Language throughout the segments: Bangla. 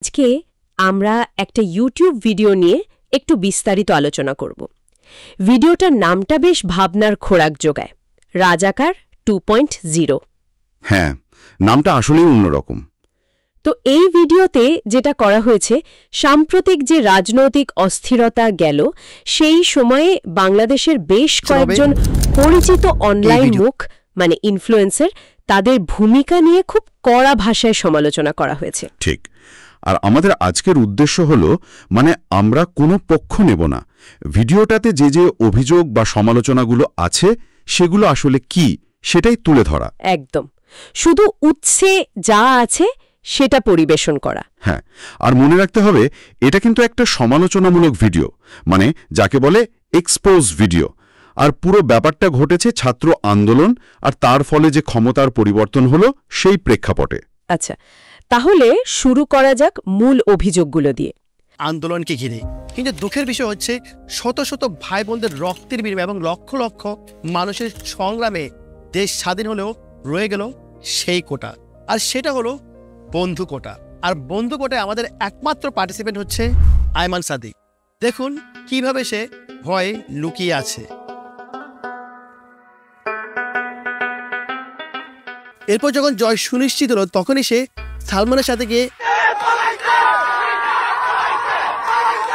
আজকে আমরা একটা ইউটিউব ভিডিও নিয়ে একটু বিস্তারিত আলোচনা করব। ভিডিওটার নামটা বেশ ভাবনার খোরাক যোগায়, রাজাকার 2.0। হ্যাঁ, নামটা আসলেই অন্যরকম। তো এই ভিডিওতে যেটা করা হয়েছে, সাম্প্রতিক যে রাজনৈতিক অস্থিরতা গেল সেই সময়ে বাংলাদেশের বেশ কয়েকজন পরিচিত অনলাইন মুখ মানে ইনফ্লুয়েন্সার, তাদের ভূমিকা নিয়ে খুব কড়া ভাষায় সমালোচনা করা হয়েছে। ঠিক। আর আমাদের আজকের উদ্দেশ্য হলো আমরা কোনো পক্ষ নেব না। ভিডিওটাতে যে যে অভিযোগ বা সমালোচনাগুলো আছে সেগুলো আসলে কি সেটাই তুলে ধরা। একদম, শুধু উৎসে যা আছে সেটা পরিবেশন করা। হ্যাঁ, আর মনে রাখতে হবে এটা কিন্তু একটা সমালোচনামূলক ভিডিও, যাকে বলে এক্সপোজ ভিডিও। আর পুরো ব্যাপারটা ঘটেছে ছাত্র আন্দোলন আর তার ফলে যে ক্ষমতার পরিবর্তন হলো সেই প্রেক্ষাপটে। আচ্ছা, তাহলে শুরু করা যাক মূল অভিযোগগুলো দিয়ে। আন্দোলনকে ঘিরে কিন্তু দুঃখের বিষয় হচ্ছে শত শত ভাই বোনদের রক্তের বিনিময়ে এবং লক্ষ লক্ষ মানুষের সংগ্রামে দেশ স্বাধীন হলেও রয়ে গেল সেই কোটা, আর সেটা হলো বন্ধু কোটা। আর বন্ধু কোটায় আমাদের একমাত্র পার্টিসিপেন্ট হচ্ছে আয়মান সাদিক। দেখুন কিভাবে সে ভয়ে লুকিয়ে আছে। এরপর যখন জয় সুনিশ্চিত হলো তখনই সে সালমানের সাথে গিয়ে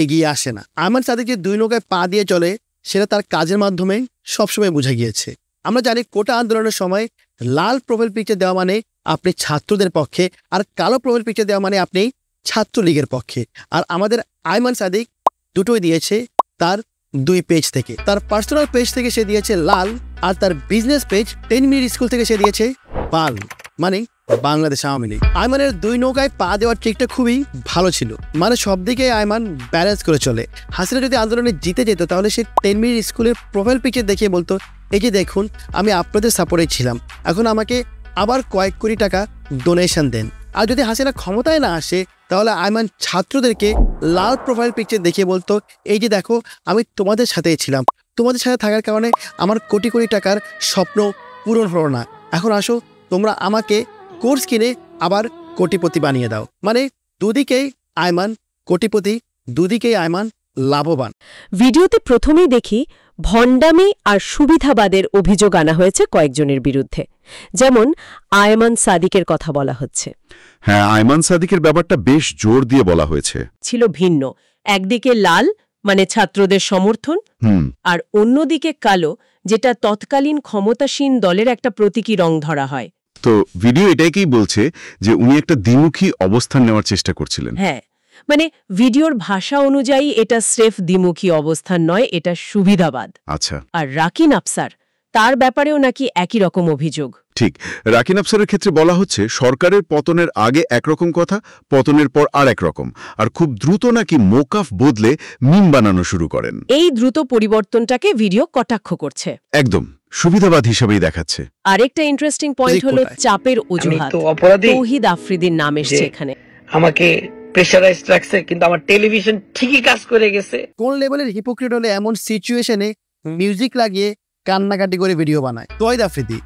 এগিয়ে আসে না। আয়মান সাদিক যে দুই নৌকায় পা দিয়ে চলে সেটা তার কাজের মাধ্যমে সবসময় বোঝা গিয়েছে। আমরা জানি কোটা আন্দোলনের সময় লাল প্রোফাইল পিকচার দেওয়া মানে আপনি ছাত্রদের পক্ষে, আর কালো প্রোফাইল পিকচার দেওয়া মানে আপনি ছাত্রলীগের পক্ষে। আর আমাদের আয়মান সাদিক দুটোই দিয়েছে তার দুই পেজ থেকে। তার পার্সোনাল পেজ থেকে সে দিয়েছে লাল, আর তার বিজনেস পেজ 10 মিনিট স্কুল থেকে সে দিয়েছে বাল, বাংলাদেশ আওয়ামী লীগ। আয়মানের দুই নৌকায় পা দেওয়ার ট্রিকটা খুবই ভালো ছিল, সব দিকে আয়মান ব্যালেন্স করে চলে। হাসিনা যদি আন্দোলনে জিতে যেত তাহলে সে 10 মিনিট স্কুলের প্রোফাইল পিকচার দেখিয়ে বলতো, এই যে দেখুন আমি আপনাদের সাপোর্টে ছিলাম, এখন আমাকে আবার কয়েক কোটি টাকা ডোনেশন দেন। আর যদি হাসিনা ক্ষমতায় না আসে তাহলে আয়মান ছাত্রদেরকে লাল প্রোফাইল পিকচার দেখিয়ে বলতো, এই যে দেখো আমি তোমাদের সাথেই ছিলাম, তোমাদের সাথে থাকার কারণে আমার কোটি কোটি টাকার স্বপ্ন পূরণ হলো না, এখন আসো তোমরা আমাকে কোর্স কিনে আবার কোটিপতি বানিয়ে দাও। দুদিকেই আয়মান কোটিপতি, দুদিকেই আয়মান লাভবান। ভিডিওতে প্রথমেই দেখি ভণ্ডামি আর সুবিধাবাদের অভিযোগ আনা হয়েছে কয়েকজনের বিরুদ্ধে, যেমন আয়মান সাদিকের কথা বলা হচ্ছে। হ্যাঁ, আয়মান সাদিকের ব্যাপারটা বেশ জোর দিয়ে বলা হয়েছে। ছিল ভিন্ন, একদিকে লাল ছাত্রদের সমর্থন, আর অন্যদিকে কালো, যেটা তৎকালীন ক্ষমতাসীন দলের একটা প্রতীকী রং ধরা হয়। তো ভিডিও এটাকেই বলছে যে উনি একটা দ্বিমুখী অবস্থান নেওয়ার চেষ্টা করছিলেন। হ্যাঁ, ভিডিওর ভাষা অনুযায়ী এটা স্রেফ দ্বিমুখী অবস্থান নয়, এটা সুবিধাবাদ। আচ্ছা। আর রাকিন আফসার, তার ব্যাপারেও নাকি একই রকম অভিযোগ। ঠিক, রাকিন আফসারের ক্ষেত্রে বলা হচ্ছে সরকারের পতনের আগে একরকম কথা, পতনের পর আর একরকম, আর খুব দ্রুত নাকি মোকাফ বদলে মিম বানানো শুরু করেন। এই দ্রুত পরিবর্তনটাকে ভিডিও কটাক্ষ করছে, একদম সুবিধাবাদ হিসেবেই দেখাচ্ছে। আরেকটা ইন্টারেস্টিং পয়েন্ট হলো চাপের অজুহাত। তৌহিদ আফ্রিদির নাম এসছে এখানে। আমাকে প্রেশারাইজড রাখছে, কিন্তু আমার টেলিভিশন ঠিকই কাজ করে গেছে। কোন লেভেলের হিপোক্রিট হলে এমন সিচুয়েশনে মিউজিক লাগিয়ে কান্নাকাটি করে ভিডিও বানায়? তৌহিদ আফ্রিদি,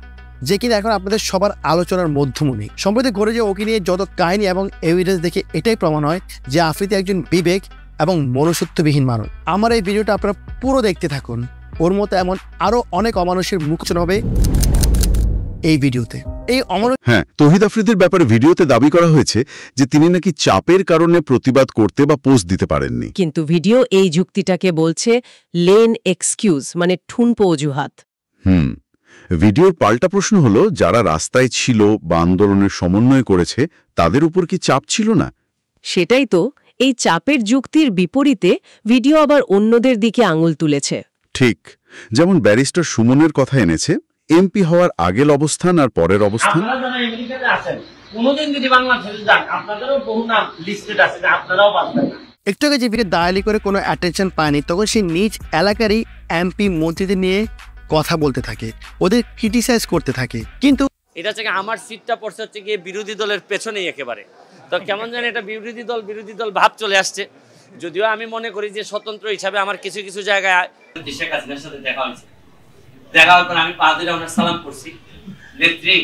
যে কিনা এখন আপনাদের সবার আলোচনার মধ্যমণি। সম্প্রতি ঘটে যে ওকে নিয়ে যত কাহিনী এবং এভিডেন্স দেখে এটাই প্রমাণ হয় যে আফ্রিদি একজন বিবেক এবং মনুষ্যত্ববিহীন মানুষ। আমার এই ভিডিওটা আপনারা পুরো দেখতে থাকুন, ওর মতো এমন আরো অনেক অমানুষের মুখোচন হবে এই ভিডিওতে। হ্যাঁ, তৌহিদ আফ্রিদির ব্যাপারে ভিডিওতে দাবি করা হয়েছে যে তিনি নাকি চাপের কারণে প্রতিবাদ করতে বা পোস্ট দিতে পারেননি। কিন্তু ভিডিও এই যুক্তিটাকে বলছে লেন এক্সকিউজ, ঠুনপো অজুহাত। ভিডিওর পাল্টা প্রশ্ন হলো, যারা রাস্তায় ছিল বা আন্দোলনের সমন্বয় করেছে তাদের উপর কি চাপ ছিল না? সেটাই তো, এই চাপের যুক্তির বিপরীতে ভিডিও আবার অন্যদের দিকে আঙুল তুলেছে। ঠিক, যেমন ব্যারিস্টার সুমনের কথা এনেছে, এমপি হওয়ার আগের অবস্থান আর পরের অবস্থান। একটু আগে যে ভিডিও দায়ালি করে কোনো অ্যাটেনশন পায়নি, তখন সে নিজ এলাকারই এমপি মন্ত্রীদের নিয়ে কথা বলতে থাকে, ওদের ক্রিটিসাইজ করতে থাকে। কিন্তু এটা হচ্ছে আমার সিটটা পড়ছে হচ্ছে গিয়ে বিরোধী দলের পেছনেই একেবারে, তো কেমন জানি এটা বিরোধী দল ভাব চলে আসছে। যদিও আমি মনে করি যে স্বতন্ত্র হিসাবে আমার কিছু কিছু জায়গায় শেখ হাসিনার সাথে দেখা হয়েছে, দেখা হওয়ার পর আমি পা দিলে ওনার সালাম করছি, নেত্রী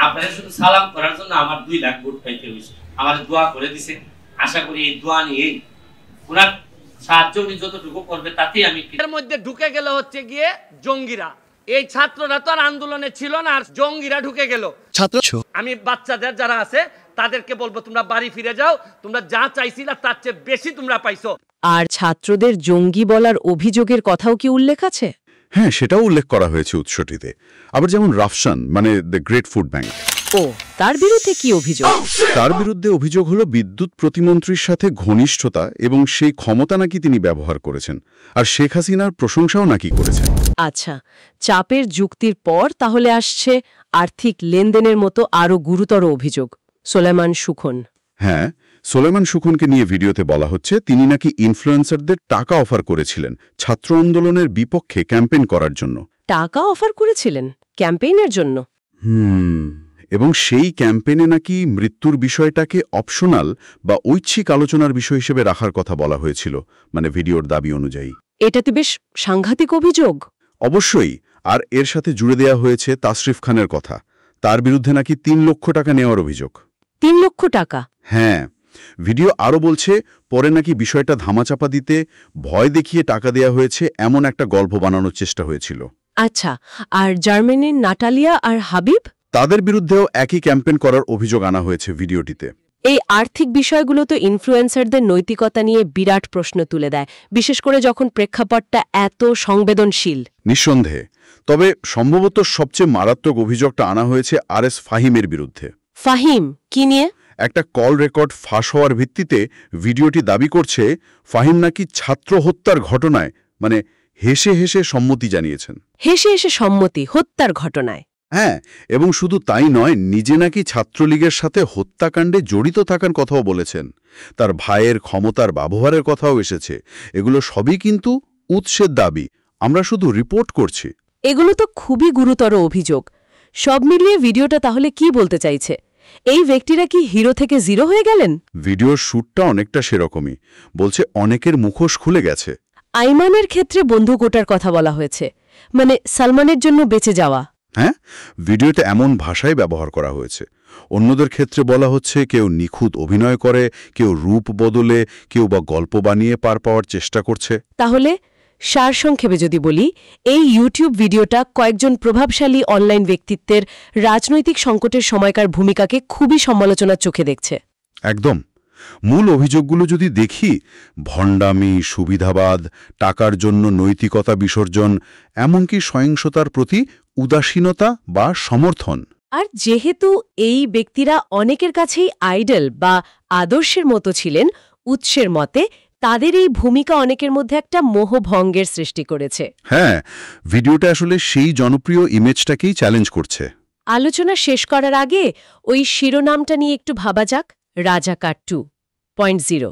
আপনারা শুধু সালাম করার জন্য আমার 2 লাখ ভোট পাইতে হয়েছে, আমার দোয়া করে দিছে, আশা করি এই দোয়া নিয়ে ওনার সাহায্য উনি যতটুকু করবে তাতেই আমি এর মধ্যে ঢুকে গেল হচ্ছে গিয়ে জঙ্গিরা। এই ছাত্ররা তো আর আন্দোলনে ছিল না, আর জঙ্গিরা ঢুকে গেল। ছাত্র আমি বাচ্চাদের যারা আছে তাদেরকে বলবো তোমরা বাড়ি ফিরে যাও, তোমরা যা চাইছিলা তার চেয়ে বেশি তোমরা পাইছো। আর ছাত্রদের জঙ্গি বলার অভিযোগের কথাও কি উল্লেখ আছে? হ্যাঁ, সেটাও উল্লেখ করা হয়েছে উৎসটিতে। আবার যেমন রাফসান মানে দ্য গ্রেট ফুড ব্যাংক, ও তার বিরুদ্ধে কি অভিযোগ? তার বিরুদ্ধে অভিযোগ হলো বিদ্যুৎ প্রতিমন্ত্রীর সাথে ঘনিষ্ঠতা এবং সেই ক্ষমতা নাকি তিনি ব্যবহার করেছেন, আর শেখ হাসিনার প্রশংসাও নাকি করেছেন। আচ্ছা, চাপের যুক্তির পর তাহলে আসছে আর্থিক লেনদেনের মতো আরও গুরুতর অভিযোগ, সোলাইমান সুখন। হ্যাঁ, সোলাইমান সুখনকে নিয়ে ভিডিওতে বলা হচ্ছে তিনি নাকি ইনফ্লুয়েন্সারদের টাকা অফার করেছিলেন ছাত্র আন্দোলনের বিপক্ষে ক্যাম্পেইন করার জন্য। টাকা অফার করেছিলেন ক্যাম্পেইনের জন্য? এবং সেই ক্যাম্পেইনে নাকি মৃত্যুর বিষয়টাকে অপশনাল বা ঐচ্ছিক আলোচনার বিষয় হিসেবে রাখার কথা বলা হয়েছিল, মানে ভিডিওর দাবি অনুযায়ী। এটা তো বেশ সাংঘাতিক অভিযোগ। অবশ্যই। আর এর সাথে জুড়ে দেয়া হয়েছে তাসরিফ খানের কথা। তার বিরুদ্ধে নাকি ৩ লক্ষ টাকা নেওয়ার অভিযোগ। ৩ লক্ষ টাকা? হ্যাঁ, ভিডিও আরও বলছে পরে নাকি বিষয়টা ধামাচাপা দিতে ভয় দেখিয়ে টাকা দেয়া হয়েছে, এমন একটা গল্প বানানোর চেষ্টা হয়েছিল। আচ্ছা, আর জার্মানির নাটালিয়া আর হাবিব, তাদের বিরুদ্ধেও একই ক্যাম্পেইন করার অভিযোগ আনা হয়েছে ভিডিওটিতে। এই আর্থিক বিষয়গুলো তো ইনফ্লুয়েন্সারদের নৈতিকতা নিয়ে বিরাট প্রশ্ন তুলে দেয়, বিশেষ করে যখন প্রেক্ষাপটটা এত সংবেদনশীল। নিঃসন্দেহে। তবে সম্ভবত সবচেয়ে মারাত্মক অভিযোগটা আনা হয়েছে RS ফাহিমের বিরুদ্ধে। ফাহিম কি নিয়ে? একটা কল রেকর্ড ফাঁস হওয়ার ভিত্তিতে ভিডিওটি দাবি করছে ফাহিম নাকি ছাত্র হত্যার ঘটনায় মানে হেসে হেসে সম্মতি জানিয়েছেন। হেসে হেসে সম্মতি হত্যার ঘটনায়? হ্যাঁ, এবং শুধু তাই নয়, নিজে নাকি ছাত্রলীগের সাথে হত্যাকাণ্ডে জড়িত থাকার কথাও বলেছেন। তার ভাইয়ের ক্ষমতার ব্যবহারের কথাও এসেছে। এগুলো সবই কিন্তু উৎসের দাবি, আমরা শুধু রিপোর্ট করছি। এগুলো তো খুবই গুরুতর অভিযোগ। সব মিলিয়ে ভিডিওটা তাহলে কি বলতে চাইছে? এই ব্যক্তিরা কি হিরো থেকে জিরো হয়ে গেলেন? ভিডিওর শ্যুটটা অনেকটা সেরকমই। বলছে অনেকের মুখোশ খুলে গেছে। আইমানের ক্ষেত্রে বন্দুক ওঠার কথা বলা হয়েছে, মানে সালমানের জন্য বেঁচে যাওয়া। হ্যাঁ, ভিডিওতে এমন ভাষাই ব্যবহার করা হয়েছে। অন্যদের ক্ষেত্রে বলা হচ্ছে কেউ নিখুঁত অভিনয় করে, কেউ রূপ বদলে, কেউ বা গল্প বানিয়ে পার পাওয়ার চেষ্টা করছে। তাহলে সারসংক্ষেপে যদি বলি, এই ইউটিউব ভিডিওটা কয়েকজন প্রভাবশালী অনলাইন ব্যক্তিত্বের রাজনৈতিক সংকটের সময়কার ভূমিকাকে খুবই সমালোচনার চোখে দেখছে। একদম। মূল অভিযোগগুলো যদি দেখি, ভণ্ডামি, সুবিধাবাদ, টাকার জন্য নৈতিকতা বিসর্জন, এমনকি সহিংসতার প্রতি উদাসীনতা বা সমর্থন। আর যেহেতু এই ব্যক্তিরা অনেকের কাছেই আইডল বা আদর্শের মতো ছিলেন, উৎসের মতে তাদের এই ভূমিকা অনেকের মধ্যে একটা মোহভঙ্গের সৃষ্টি করেছে। হ্যাঁ, ভিডিওটা আসলে সেই জনপ্রিয় ইমেজটাকেই চ্যালেঞ্জ করছে। আলোচনা শেষ করার আগে ওই শিরোনামটা নিয়ে একটু ভাবা যাক, রাজাকার 2.0।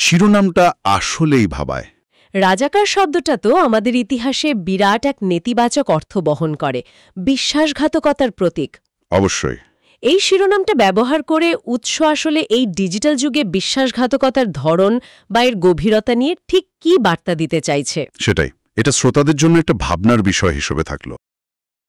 শিরোনামটা আসলেই ভাবায়। রাজাকার শব্দটা তো আমাদের ইতিহাসে বিরাট এক নেতিবাচক অর্থ বহন করে, বিশ্বাসঘাতকতার প্রতীক। অবশ্যই। এই শিরোনামটা ব্যবহার করে উৎস আসলে এই ডিজিটাল যুগে বিশ্বাসঘাতকতার ধরন বা এর গভীরতা নিয়ে ঠিক কী বার্তা দিতে চাইছে? সেটাই। এটা শ্রোতাদের জন্য একটা ভাবনার বিষয় হিসেবে থাকলো।